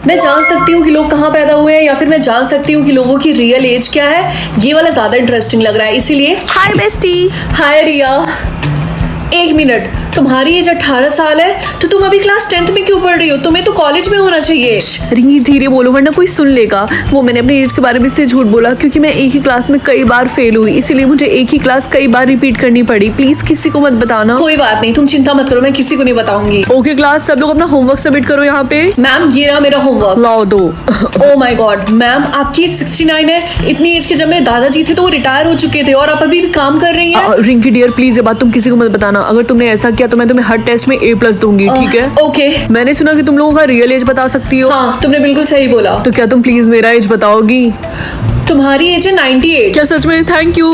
मैं जान सकती हूँ कि लोग कहाँ पैदा हुए हैं, या फिर मैं जान सकती हूँ कि लोगों की रियल एज क्या है। ये वाला ज्यादा इंटरेस्टिंग लग रहा है, इसीलिए। हाय बेस्टी। हाय रिया। एक मिनट, तुम्हारी एज 18 साल है तो तुम अभी क्लास 10th में क्यों पढ़ रही हो? तुम्हें तो कॉलेज में होना चाहिए। रिंकी धीरे बोलो वरना कोई सुन लेगा। वो मैंने अपनी एज के बारे में इसलिए झूठ बोला क्योंकि मैं एक ही क्लास में कई बार फेल हुई, इसीलिए मुझे एक ही क्लास कई बार रिपीट करनी पड़ी। प्लीज किसी को मत बताना। कोई बात नहीं, तुम चिंता मत करो, मैं किसी को नहीं बताऊंगी। ओके क्लास, सब लोग अपना होमवर्क सबमिट करो यहाँ पे। मैम ये रहा मेरा होमवर्क। लाओ दो। ओह माय गॉड मैम, आपकी एज 69 है। इतनी एज के जब मेरे दादाजी थे तो वो रिटायर हो चुके थे और आप अभी भी काम कर रही हैं। रिंकी डियर प्लीज ये बात तुम किसी को मत बताना। अगर तुमने ऐसा किया तो मैं तुम्हें हर टेस्ट में A+ दूंगी, ठीक है? ओके। मैंने सुना कि तुम लोगों का रियल एज बता सकती हो। हाँ तुमने बिल्कुल सही बोला। तो क्या तुम प्लीज मेरा एज बताओगी? तुम्हारी एज है 98। क्या सच में? Thank you.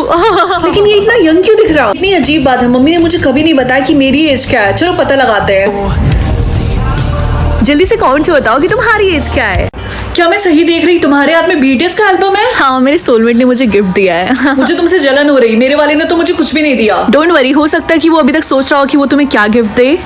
लेकिन ये इतना यंग क्यों दिख रहा है? इतनी अजीब बात है, मम्मी ने मुझे कभी नहीं बताया कि मेरी एज क्या है। चलो पता लगाते हैं। जल्दी से कमेंट से बताओ कि तुम्हारी एज क्या है। क्या मैं सही देख रही? तुम्हारे हाथ में BTS का एल्बम है? हाँ मेरे सोलमेट ने मुझे गिफ्ट दिया है। मुझे तुमसे जलन हो रही, मेरे वाले ने तो मुझे कुछ भी नहीं दिया। डोंट वरी, हो सकता है कि वो अभी तक सोच रहा हो कि वो तुम्हें क्या गिफ्ट दे।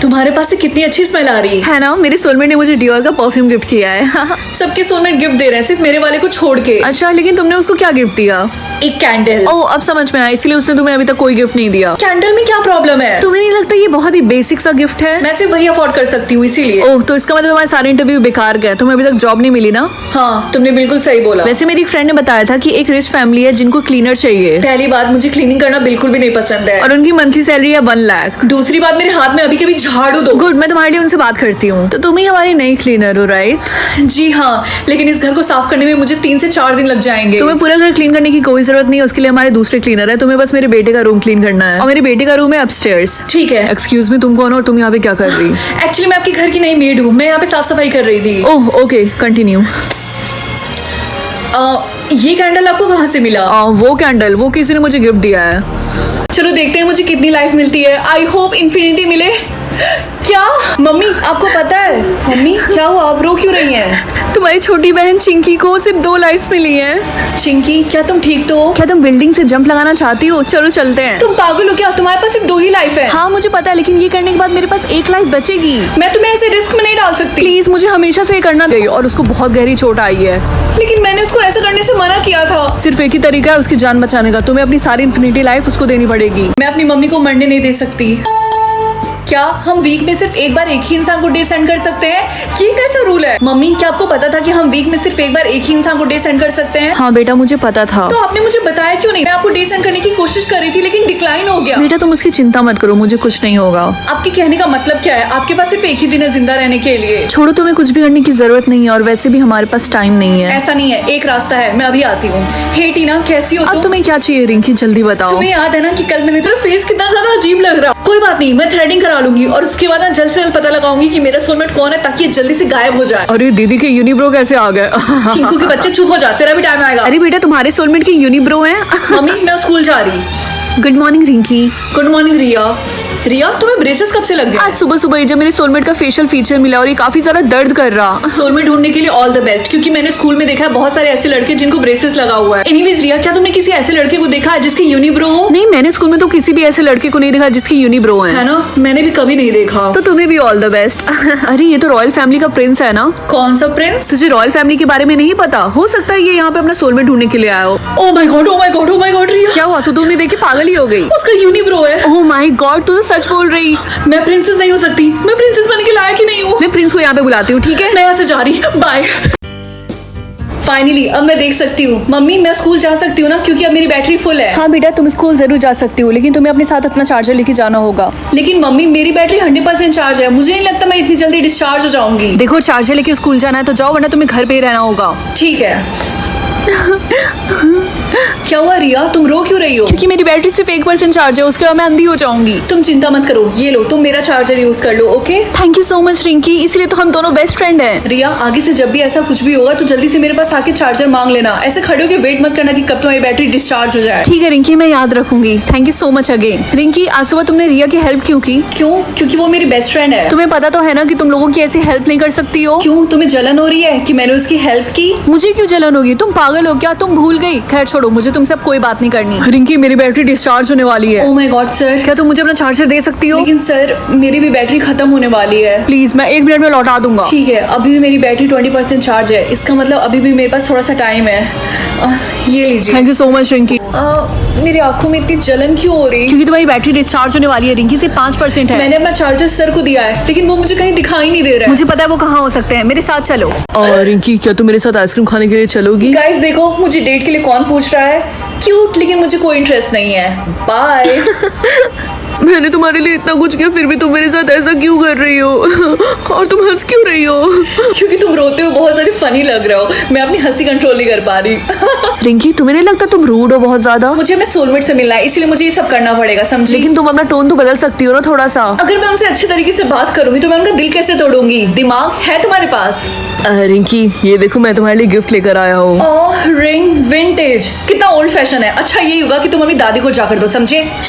तुम्हारे पास से कितनी अच्छी स्मेल आ रही है ना? मेरे सोलमेट ने मुझे डियोर का परफ्यूम गिफ्ट किया है। सबके सोलमेट गिफ्ट दे रहे हैं, सिर्फ मेरे वाले को छोड़ के। अच्छा, लेकिन तुमने उसको क्या गिफ्ट दिया? एक कैंडल। ओह अब समझ में आया, इसलिए उसने तुम्हें अभी तक कोई गिफ्ट नहीं दिया। कैंडल में क्या प्रॉब्लम है? तुम्हें नहीं लगता ये बहुत ही बेसिक सा गिफ्ट है? मैं सिर्फ वही अफोर्ड कर सकती हूँ, इसीलिए। ओह तो इसका मतलब हमारे सारे इंटरव्यू बेकार गए, तुम्हें अभी तक जॉब नहीं मिली ना? हाँ तुमने बिल्कुल सही बोला। वैसे मेरी एक फ्रेंड ने बताया था कि एक रिच फैमिली है जिनको क्लीनर चाहिए। पहली बात, मुझे क्लीनिंग करना बिल्कुल भी नहीं पसंद है। और उनकी मंथली सैलरी है 1 लाख। दूसरी बात, मेरे हाथ में अभी कभी झाड़ू दो। गुड, मैं तुम्हारे लिए उनसे बात करती हूँ। तो तुम ही हमारी नई क्लीनर हो, राइट? जी हाँ, लेकिन इस घर को साफ करने में मुझे 3 से 4 दिन लग जाएंगे। तुम्हें पूरा घर क्लीन करने की कोई जरूरत नहीं है, उसके लिए हमारे दूसरे क्लीनर है। तुम्हें बस मेरे बेटे का रूम क्लीन करना है, और मेरे बेटे का रूम है अपस्टेयर्स। ठीक है। एक्सक्यूज मी, तुम कौन हो और तुम यहाँ पे क्या कर रही? एक्चुअली मैं आपके घर की नई मेड हूँ, मैं यहाँ पे साफ सफाई कर रही थी। Oh okay, continue. ये कैंडल आपको कहाँ से मिला? वो कैंडल वो किसी ने मुझे गिफ्ट दिया है। चलो देखते हैं मुझे कितनी लाइफ मिलती है। आई होप इन्फिनिटी मिले। क्या मम्मी आपको पता है? मम्मी क्या हुआ, आप रो क्यों रही हैं? तुम्हारी छोटी बहन चिंकी को सिर्फ 2 लाइफ्स मिली हैं। चिंकी क्या तुम ठीक तो हो? क्या तुम बिल्डिंग से जंप लगाना चाहती हो? चलो चलते हैं। तुम पागल हो क्या? तुम्हारे पास सिर्फ 2 ही लाइफ है। हाँ मुझे पता है, लेकिन ये करने के बाद मेरे पास 1 लाइफ बचेगी। मैं तुम्हें ऐसे रिस्क में नहीं डाल सकती। प्लीज, मुझे हमेशा से ये करना गई और उसको बहुत गहरी चोट आई है। लेकिन मैंने उसको ऐसा करने से मना किया था। सिर्फ एक ही तरीका है उसकी जान बचाने का, तुम्हें अपनी सारी इन्फिनिटी लाइफ उसको देनी पड़ेगी। मैं अपनी मम्मी को मरने नहीं दे सकती। क्या हम वीक में सिर्फ एक बार एक ही इंसान को डे सेंड कर सकते हैं? ये कैसा रूल है? मम्मी क्या आपको पता था कि हम वीक में सिर्फ एक बार एक ही इंसान को डे सेंड कर सकते हैं? हाँ बेटा मुझे पता था। तो आपने मुझे बताया क्यों नहीं? मैं आपको डे सेंड करने की कोशिश कर रही थी लेकिन डिक्लाइन हो गया। बेटा तुम उसकी चिंता मत करो, मुझे कुछ नहीं होगा। आपके कहने का मतलब क्या है? आपके पास सिर्फ एक ही दिन है जिंदा रहने के लिए। छोड़ो, तुम्हें कुछ भी करने की जरूरत नहीं है, और वैसे भी हमारे पास टाइम नहीं है। ऐसा नहीं है, एक रास्ता है, मैं अभी आती हूँ। हे टीना कैसी हो अब तुम? तुम्हें क्या चाहिए रिंकी, जल्दी बताओ। तुम्हें याद है ना कि कल मैंने तेरा फेस कितना ज्यादा अजीब लग रहा। कोई बात नहीं, मैं थ्रेडिंग करा लूंगी और उसके बाद ना जल्द से जल्द पता लगाऊंगी कि मेरा सोलमेट कौन है, ताकि ये जल्दी से गायब हो जाए। अरे दीदी के यूनिब्रो कैसे आ गए? चिंकू के बच्चे चुप हो जा, तेरा भी टाइम आएगा। अरे बेटा तुम्हारे सोलमेट के यूनिब्रो हैं। मम्मी मैं स्कूल जा रही। Good morning Rinki. Good morning Riya. Riya तुम्हें ब्रेसेस कब से लग गए? आज सुबह सुबह ही जब मेरे सोलमेट का फेशियल फीचर मिला और ये काफी ज्यादा दर्द कर रहा। सोलमेट ढूंढने के लिए ऑल द बेस्ट, क्योंकि मैंने स्कूल में देखा है बहुत सारे ऐसे लड़के जिनको ब्रेसेस लगा हुआ है। एनीवेज रिया, क्या तुमने किसी ऐसे लड़के को देखा है जिसके यूनिब्रो हो? नहीं, मैंने स्कूल में तो किसी भी ऐसे लड़के को नहीं देखा जिसके यूनिब्रो है ना, मैंने भी कभी नहीं देखा। तो तुम्हें भी ऑल द बेस्ट। अरे ये तो रॉयल फैमिली का प्रिंस है ना? कौन सा प्रिंस? तुझे रॉयल फैमिली के बारे में नहीं पता? हो सकता है ये यहाँ पे अपना सोलमेट ढूंढने के लिए आया हो। Oh my God, oh my God, oh my God Riya. क्या हुआ? तू नहीं देखी पागल ही हो गई? उसका यूनिब्रो है। ओह माय गॉड, तू तो सच बोल रही। मैं प्रिंसेस नहीं हो सकती, मैं प्रिंसेस बनने के लायक ही नहीं हूँ। मैं प्रिंस को यहाँ पे बुलाती हूँ, ठीक है? मैं यहाँ से जा रही, बाय। फाइनली अब मैं देख सकती हूँ। मम्मी मैं स्कूल जा सकती हूँ ना, क्योंकि अब मेरी बैटरी फुल है। हाँ बेटा तुम स्कूल जरूर जा सकती हो, लेकिन तुम्हें अपने साथ अपना चार्जर लेके जाना होगा। लेकिन मम्मी मेरी बैटरी 100% चार्ज है, मुझे नहीं लगता मैं इतनी जल्दी डिस्चार्ज हो जाऊंगी। देखो चार्जर लेके स्कूल जाना है तो जाओ, वरना तुम्हें घर पे ही रहना होगा। ठीक है। क्या हुआ रिया, तुम रो क्यों रही हो? क्योंकि मेरी बैटरी सिर्फ 1% चार्ज है, उसके बाद मैं अंधी हो जाऊंगी। तुम चिंता मत करो, ये लो तुम मेरा चार्जर यूज कर लो। Okay thank you so much Rinki, इसलिए तो हम दोनों बेस्ट फ्रेंड हैं। रिया आगे से जब भी ऐसा कुछ भी होगा तो जल्दी से मेरे पास आके चार्जर मांग लेना। ऐसे खड़े होकर वेट मत करना कि कब तुम्हारी बैटरी डिस्चार्ज हो जाए। ठीक है रिंकी, मैं याद रखूंगी। Thank you so much again. Rinki आज सुबह तुमने रिया की हेल्प क्यों की? क्यों? क्योंकि वो मेरी बेस्ट फ्रेंड है। तुम्हें पता तो है ना कि तुम लोगों की ऐसी हेल्प नहीं कर सकती हो। क्यों, तुम्हें जलन हो रही है कि मैंने उसकी हेल्प की? मुझे क्यों जलन होगी? तुम पागल पागल हो क्या? तुम भूल गई? खैर छोड़ो, मुझे तुमसे अब कोई बात नहीं करनी। रिंकी, मेरी बैटरी डिस्चार्ज होने वाली है। ओह माय गॉड सर, क्या तुम मुझे अपना चार्जर दे सकती हो? लेकिन सर मेरी भी बैटरी खत्म होने वाली है। प्लीज, मैं 1 मिनट में लौटा दूंगा। ठीक है, अभी भी मेरी बैटरी 20% चार्ज है, इसका मतलब अभी भी मेरे पास थोड़ा सा टाइम है। ये लीजिए। Thank you so much Rinki. मेरी आंखों में इतनी जलन क्यों हो रही? क्योंकि तुम्हारी बैटरी डिस्चार्ज होने वाली है रिंकी, सिर्फ 5% है। मैंने अपना चार्जर सर को दिया है, लेकिन वो मुझे कहीं दिखाई नहीं दे रहा है। मुझे पता है वो कहाँ हो सकते हैं, मेरे साथ चलो। और रिंकी, क्या तुम मेरे साथ आइसक्रीम खाने के लिए चलोगी? गाइस देखो, मुझे डेट के लिए कौन पूछ रहा है। क्यूट, लेकिन मुझे कोई इंटरेस्ट नहीं है। बाय। मैंने तुम्हारे लिए इतना कुछ किया, फिर भी तुम मेरे साथ ऐसा क्यों कर रही हो? और तुम हंस क्यों रही हो? क्योंकि तुम रोते हो बहुत सारे फनी लग रहे हो, मैं अपनी हंसी कंट्रोल नहीं कर पा रही। रिंकी, तुम्हें नहीं लगता तुम रूड हो बहुत ज्यादा? मुझे अपने सोलमेट से मिलना है, इसलिए मुझे ये सब करना पड़ेगा, समझी? लेकिन तुम अपना टोन तो बदल सकती हो ना थोड़ा सा। अगर मैं उनसे अच्छे तरीके से बात करूंगी तो मैं उनका दिल कैसे तोड़ूंगी? दिमाग है तुम्हारे पास? रिंकी, ये देखो मैं तुम्हारे लिए गिफ्ट लेकर आया हूँ। रिंग विंटेज, कितना ओल्ड फैशन है। अच्छा ये होगा कि तुम अपनी दादी को जाकर दो, समझे?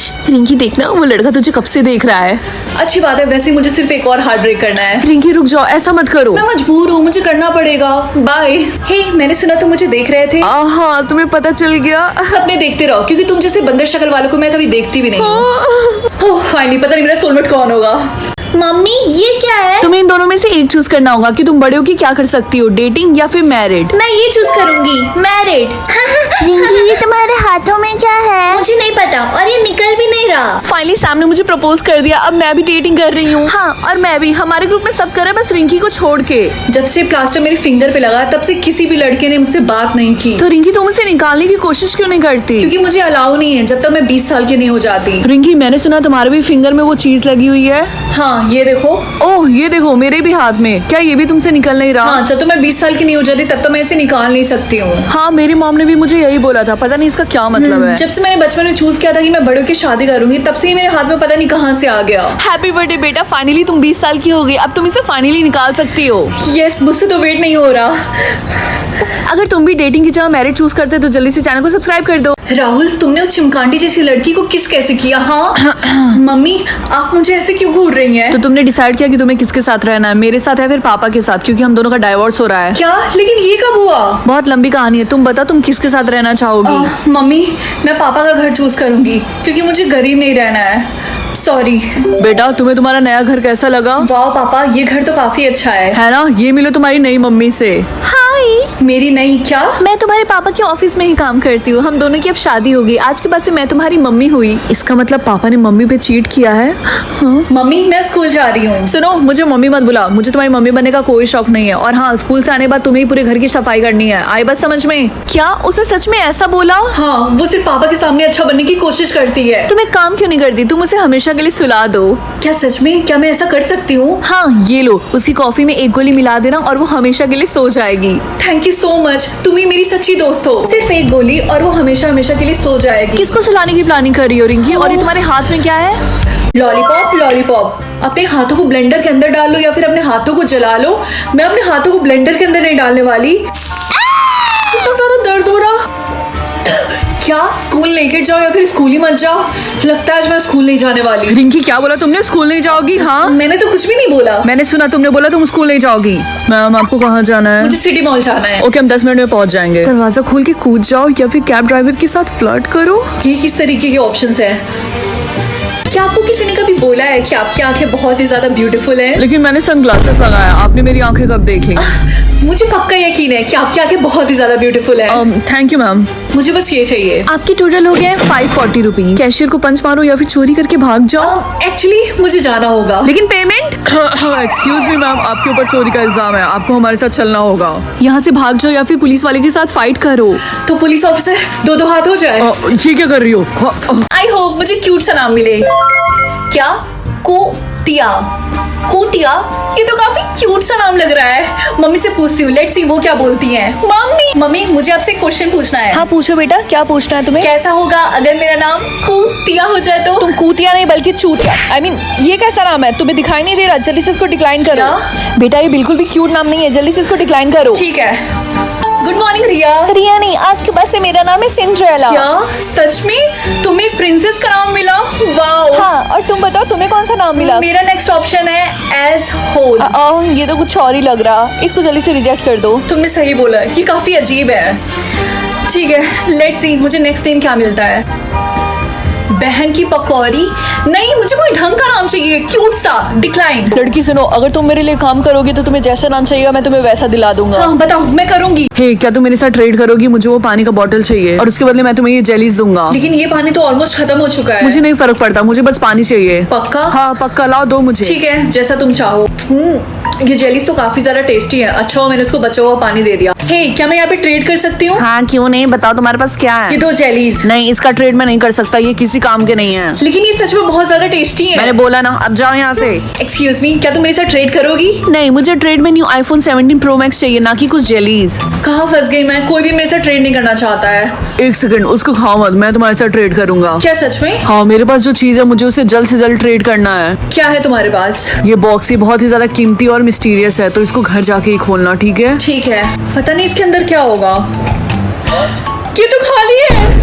रिंकी देखना, वो लड़का तुझे कब से देख रहा है। अच्छी बात है, वैसे ही मुझे सिर्फ एक और हार्ट ब्रेक करना है। रिंकी रुक जाओ, ऐसा मत करो। मैं मजबूर हूँ, मुझे करना पड़ेगा। बाय। हे, मैंने सुना तुम मुझे देख रहे थे। हाँ, तुम्हें पता चल गया। सपने देखते रहो, क्योंकि तुम जैसे बंदर शक्ल वालों को मैं कभी देखती भी नहीं हूँ। फाइनली पता नहीं मेरा सोलमेट कौन होगा। मम्मी ये क्या है? तुम्हें इन दोनों में से एक चूज करना होगा कि तुम बड़े हो कि क्या कर सकती हो, डेटिंग या फिर मैरिड। मैं ये चूज करूंगी, मैरिड। रिंकी, ये तुम्हारे हाथों में क्या है? मुझे नहीं पता, और ये निकल भी नहीं रहा। फाइनली सैम ने मुझे प्रपोज कर दिया, अब मैं भी डेटिंग कर रही हूँ। हाँ, और मैं भी। हमारे ग्रुप में सब कर रहे हैं, बस रिंकी को छोड़ के। जब से प्लास्टर मेरे फिंगर पे लगा, तब से किसी भी लड़के ने मुझसे बात नहीं की। तो रिंकी, तुम उसे निकालने की कोशिश क्यों नहीं करती? क्योंकि मुझे अलाउ नहीं है जब तक मैं 20 साल की नहीं हो जाती। रिंकी, मैंने सुना तुम्हारे भी फिंगर में वो चीज लगी हुई है। हाँ ये देखो। ओह, ये देखो मेरे भी हाथ में। क्या ये भी तुमसे निकल नहीं रहा? हाँ, जब तक मैं 20 साल की नहीं हो जाती तब तक मैं इसे निकाल नहीं सकती हूँ। हाँ, मेरी मॉम ने भी मुझे यही बोला था, पता नहीं इसका क्या मतलब है। जब से मैंने बचपन में चूज किया था कि मैं बड़े होकर शादी करूंगी, तब से ही मेरे हाथ में पता नहीं कहाँ से आ गया। हैप्पी बर्थडे बेटा, फाइनली तुम 20 साल की हो गई, अब तुम इसे फाइनली निकाल सकती हो। यस, मुझसे तो वेट नहीं हो रहा। अगर तुम भी डेटिंग की जगह मैरिज चूज करते तो जल्दी से चैनल को सब्सक्राइब कर दो। राहुल, तुमने उस चिमकांडी जैसी लड़की को किस कैसे किया? हाँ मम्मी, आप मुझे ऐसे क्यों घूर रही हैं? तो तुमने डिसाइड किया कि तुम्हें किसके साथ रहना है, मेरे साथ या फिर पापा के साथ, क्योंकि हम दोनों का डाइवोर्स हो रहा है। क्या? लेकिन ये कब हुआ? बहुत लंबी कहानी है, तुम बताओ तुम किसके साथ रहना चाहोगी? मम्मी, मैं पापा का घर चूज करूंगी, क्योंकि मुझे गरीब नहीं रहना है। सॉरी बेटा, तुम्हें तुम्हारा नया घर कैसा लगा? वाह पापा, ये घर तो काफी अच्छा है ना? ये मिलो तुम्हारी नई मम्मी से। हाय, मेरी नई? क्या? मैं तुम्हारे पापा के ऑफिस में ही काम करती हूँ, हम दोनों की अब शादी हो गई, आज के बाद से मैं तुम्हारी मम्मी हुई। इसका मतलब पापा ने मम्मी पे चीट किया है। हाँ। मम्मी, मैं स्कूल जा रही हूँ। सुनो, मुझे मम्मी मत बुला, मुझे तुम्हारी मम्मी बनने का कोई शौक नहीं है। और हाँ, स्कूल से आने बाद तुम्हें ही पूरे घर की सफाई करनी है, आई बात समझ में? क्या उसने सच में ऐसा बोला? हाँ, वो सिर्फ पापा के सामने अच्छा बनने की कोशिश करती है। तुम एक काम क्यों नहीं करती, तुम उसे हमेशा के लिए सुला दो। क्या सच में? क्या मैं ऐसा कर सकती हूँ? हाँ, ये लो, उसकी कॉफी में एक गोली मिला देना और वो हमेशा के लिए सो जाएगी। थैंक यू सो मच, तुम ही मेरी सच्ची दोस्त हो। सिर्फ एक गोली और वो हमेशा हमेशा के लिए सो जाएगी। किसको सुलाने की प्लानिंग कर रही हो रिंकी? और ये तुम्हारे हाथ में क्या है? लॉलीपॉप। लॉलीपॉप अपने हाथों को ब्लेंडर के अंदर डाल लो या फिर अपने हाथों को जला लो। मैं अपने हाथों को ब्लेंडर के अंदर नहीं डालने वाली। इतना सारा दर्द हो रहा। क्या स्कूल लेकर जाओ या फिर स्कूल ही मत जाओ? लगता है आज मैं स्कूल नहीं जाने वाली। रिंकी, क्या बोला तुमने? स्कूल नहीं जाओगी? हाँ, मैंने तो कुछ भी नहीं बोला। मैंने सुना तुमने बोला तुम स्कूल नहीं जाओगी। मैम, आपको कहाँ जाना है? मुझे सिटी मॉल जाना है। ओके, हम 10 मिनट में पहुंच जाएंगे। दरवाजा खोल के कूद जाओ या फिर कैब ड्राइवर के साथ फ्लर्ट करो। ये किस तरीके के ऑप्शंस हैं? क्या आपको किसी ने कभी बोला है कि आपकी आंखें बहुत ही ज्यादा ब्यूटीफुल हैं? लेकिन मैंने सनग्लासेस लगाया, आपने मेरी आंखें कब देखी? मुझे पक्का यकीन है कि आपकी आंखें बहुत ही ज्यादा ब्यूटीफुल है। Thank you ma'am. मुझे बस ये चाहिए। आपकी टोटल हो गया है 540 रुपीज। कैशियर को पंच मारो या फिर चोरी करके भाग जाओ। एक्चुअली मुझे जाना होगा। लेकिन पेमेंट? एक्सक्यूज मी मैम, आपके ऊपर चोरी का इल्जाम है, आपको हमारे साथ चलना होगा। यहाँ से भाग जाओ या फिर पुलिस वाले के साथ फाइट करो। तो पुलिस ऑफिसर, दो हाथ हो जाए। ये क्या कर रही हो? आई होप मुझे क्यूट सा नाम मिले। क्या? कुतिया। कुतिया, ये तो काफी क्यूट सा नाम लग रहा है। मम्मी से पूछती हूँ, लेट्स सी वो क्या बोलती हैं। मम्मी, मुझे आपसे एक क्वेश्चन पूछना है। हाँ पूछो बेटा, क्या पूछना है तुम्हें? कैसा होगा अगर मेरा नाम कुतिया हो जाए तो? तुम कुतिया नहीं बल्कि चूतिया। I mean, ये कैसा नाम है? तुम्हें दिखाई नहीं दे रहा? जल्दी से इसको डिक्लाइन करो। बेटा, ये बिल्कुल भी क्यूट नाम नहीं है, जल्दी से इसको डिक्लाइन करो। ठीक है। Good morning Riya. रिया नहीं, आज के बाद से मेरा नाम है सिंड्रेला। क्या सच में तुम्हें एक प्रिंसेस का नाम मिला? वाओ। हाँ, और तुम बताओ तुम्हें कौन सा नाम मिला? मेरा नेक्स्ट ऑप्शन है एज होल। ये तो कुछ और ही लग रहा, इसको जल्दी से रिजेक्ट कर दो। तुमने सही बोला, ये काफी अजीब है। ठीक है, लेट्स सी मुझे नेक्स्ट नेम क्या मिलता है। बहन की पकौड़ी? नहीं, मुझे कोई ढंग का नाम चाहिए, क्यूट सा। डिक्लाइन। लड़की सुनो, अगर तुम मेरे लिए काम करोगी तो तुम्हें जैसा नाम चाहिए मैं तुम्हें वैसा दिला दूंगा। हाँ बताओ, मैं करूंगी। हे, क्या तुम मेरे साथ ट्रेड करोगी? मुझे वो पानी का बोतल चाहिए और उसके बदले मैं तुम्हें ये जेलीज दूंगा। लेकिन ये पानी तो ऑलमोस्ट खत्म हो चुका है। मुझे नहीं फर्क पड़ता, मुझे बस पानी चाहिए। पक्का? हाँ पक्का, लाओ दो मुझे। ठीक है, जैसा तुम चाहो। ये जेलीज तो काफी ज्यादा टेस्टी है। अच्छा हो मैंने उसको बचा हुआ पानी दे दिया। हे, क्या मैं यहाँ पे ट्रेड कर सकती हूँ? हाँ क्यों नहीं, बताओ तुम्हारे पास क्या है? ये दो जेलीज। नहीं, इसका ट्रेड मैं नहीं कर सकता, ये किसी काम के नहीं है। लेकिन ये सच में बहुत ज्यादा टेस्टी है। मैंने बोला ना, अब जाओ यहाँ से। एक्सक्यूज मी, क्या तुम मेरे साथ ट्रेड करोगी? नहीं, मुझे ट्रेड में न्यू आईफोन 17 प्रो मैक्स चाहिए, ना कि कुछ जेलीज। कहाँ फंस गई मैं? कोई भी मेरे साथ ट्रेड नहीं करना चाहता है। एक सेकंड, उसको खाओ मत, मैं तुम्हारे साथ ट्रेड करूंगा। क्या सच में? हाँ, मेरे पास जो चीज है मुझे उसे जल्द से जल्द ट्रेड करना है। क्या है तुम्हारे पास? ये बॉक्स, ये बहुत ही ज्यादा कीमती और मिस्टीरियस है, तो इसको घर जाके ही खोलना, ठीक है? ठीक है, पता नहीं इसके अंदर क्या होगा। ये तो खाली है।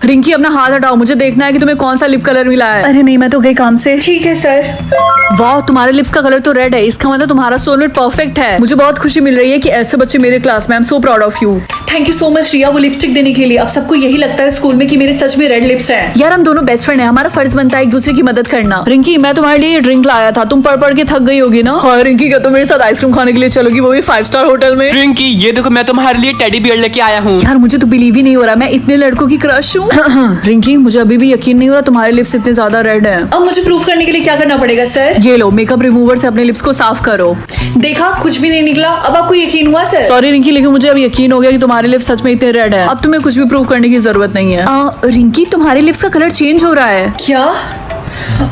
रिंकी अपना हाथ हटाओ, मुझे देखना है कि तुम्हें कौन सा लिप कलर मिला है। अरे नहीं, मैं तो गई काम से। ठीक है सर। वाह, तुम्हारे लिप्स का कलर तो रेड है, इसका मतलब तुम्हारा सोलमेट परफेक्ट है। मुझे बहुत खुशी मिल रही है कि ऐसे बच्चे मेरे क्लास में। I am so proud of you. Thank you so much Riya, वो लिपस्टिक देने के लिए। अब सबको यही लगता है स्कूल में कि मेरे सच में रेड लिप्स हैं। यार हम दोनों बेस्ट फ्रेंड हैं, हमारा फर्ज बनता है एक दूसरे की मदद करना। रिंकी, मैं तुम्हारे लिए ये ड्रिंक लाया था, तुम पढ़ पढ़ के थक गई होगी ना? हाँ रिंकी, क्या तुम मेरे साथ आइसक्रीम खाने के लिए चलोगी, वो भी 5 स्टार होटल में? रिंकी, ये देखो मैं तुम्हारे लिए टेडी बियर लेके आया हूँ। यार मुझे तो बिलीव ही नहीं हो रहा, मैं इतने लड़कों की क्रश हूँ। रिंकी, मुझे अभी भी यकीन नहीं हो रहा तुम्हारे लिप्स इतने ज्यादा रेड हैं। अब मुझे प्रूफ करने के लिए क्या करना पड़ेगा सर? ये लो, मेकअप रिमूवर से अपने लिप्स को साफ करो। देखा, कुछ भी नहीं निकला। अब आपको यकीन हुआ सर? सॉरी रिंकी, लेकिन मुझे अब यकीन हो गया कि तुम्हारे लिप्स सच में इतने रेड है। अब तुम्हें कुछ भी प्रूव करने की जरूरत नहीं है। रिंकी, तुम्हारे लिप्स का कलर चेंज हो रहा है। क्या?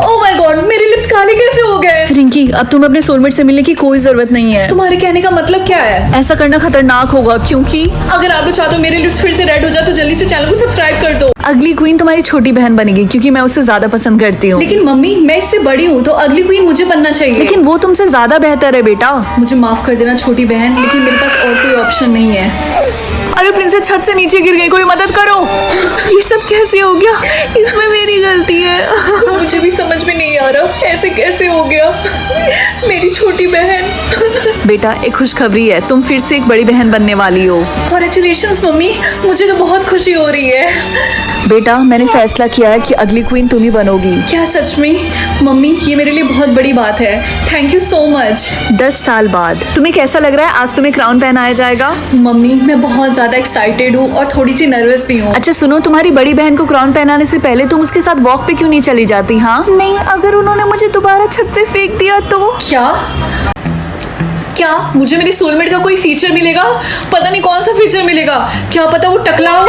ओह माय गॉड, मेरे लिप्स काले कैसे हो गए? रिंकी, अब तुम्हें अपने सोलमेट से मिलने की कोई जरूरत नहीं है। तुम्हारे कहने का मतलब क्या है? ऐसा करना खतरनाक होगा, क्योंकि अगर आप लोग चाहते हो मेरे लिप्स फिर से रेड हो जाए तो जल्दी से चैनल को सब्सक्राइब कर दो। अगली क्वीन तुम्हारी छोटी बहन बनेगी, क्योंकि मैं उससे ज्यादा पसंद करती हूँ। लेकिन मम्मी, मैं इससे बड़ी हूँ तो अगली क्वीन मुझे बनना चाहिए। लेकिन वो तुमसे ज्यादा बेहतर है बेटा। मुझे माफ कर देना छोटी बहन, लेकिन मेरे पास और कोई ऑप्शन नहीं है। अरे प्रिंसेस छत से नीचे गिर गई, कोई मदद करो। ये सब कैसे हो गया? इसमें मेरी गलती है। मुझे भी समझ में नहीं आ रहा ऐसे कैसे हो गया। मेरी छोटी बहन। बेटा, एक खुशखबरी है, तुम फिर से एक बड़ी बहन बनने वाली हो। कॉन्ग्रेचुलेशंस मम्मी, मुझे तो बहुत खुशी हो रही है। बेटा, मैंने फैसला किया है कि अगली क्वीन तुम ही बनोगी। क्या सच में? मम्मी, ये मेरे लिए बहुत बड़ी बात है। Thank you so much. 10 साल बाद तुम्हें कैसा लग रहा है? आज तुम्हें क्राउन पहनाया जाएगा। मम्मी, मैं बहुत ज्यादा एक्साइटेड हूँ और थोड़ी सी नर्वस भी हूँ। अच्छा सुनो, तुम्हारी बड़ी बहन को क्राउन पहनाने से पहले तुम उसके साथ वॉक पे क्यों नहीं चली जाती? हाँ नहीं, अगर उन्होंने मुझे दोबारा छत से फेंक दिया तो? क्या मुझे मेरे सोलमेट का कोई फीचर मिलेगा? पता नहीं कौन सा फीचर मिलेगा। क्या पता वो टकला हो।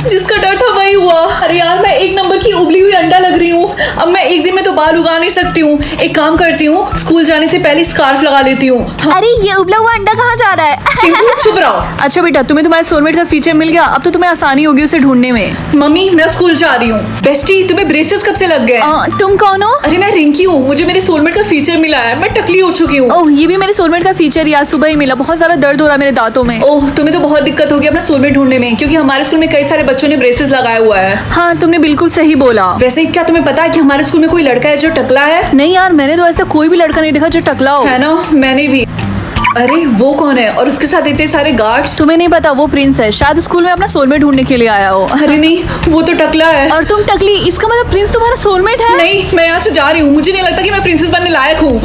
जिसका डर था वही हुआ। अरे यार, मैं एक नंबर की उबली हुई अंडा लग रही हूँ। अब मैं एक दिन में तो बाल उगा नहीं सकती हूँ। एक काम करती हूँ, स्कूल जाने से पहले स्कार्फ लगा लेती हूँ। हाँ। अरे ये उबला हुआ अंडा कहाँ जा रहा है? चिंकू, चुप रहो। अच्छा बेटा, तुम्हें तुम्हारे सोलमेट का फीचर मिल गया, अब तो तुम्हें आसानी होगी उसे ढूंढने में। मम्मी, मैं स्कूल जा रही हूँ। बेस्टी, तुम्हें ब्रेसेस कब से लग गए? तुम कौन हो? अरे मैं रिंकी हूँ, मुझे मेरे सोलमेट का फीचर मिला है। मैं टकली हो चुकी हूँ। ओह, ये भी मेरे सोलमेट का फीचर यार सुबह ही मिला। बहुत ज्यादा दर्द हो रहा है मेरे दांतों में। ओह, तुम्हें तो बहुत दिक्कत होगी अपना सोलमेट ढूंढने में, क्योंकि हमारे स्कूल में कई सारे बच्चों ने ब्रेसेस लगाया हुआ है। हाँ, तुमने बिल्कुल सही बोला। वैसे क्या तुम्हें पता है कि हमारे स्कूल में कोई लड़का है जो टकला है? नहीं यार, मैंने तो ऐसा कोई भी लड़का नहीं देखा जो टकला हो। है ना, मैंने भी। अरे वो कौन है और उसके साथ इतने सारे गार्ड्स? तुम्हें नहीं पता, वो प्रिंस है, शायद स्कूल में अपना सोलमेट ढूंढने के लिए आया हो। अरे नहीं, वो तो टकला है। और तुम टकली, इसका मतलब प्रिंस तुम्हारा सोलमेट है? नहीं, मैं यहाँ से जा रही हूँ। मुझे नहीं लगता कि मैं प्रिंसेस बनने लायक हूँ।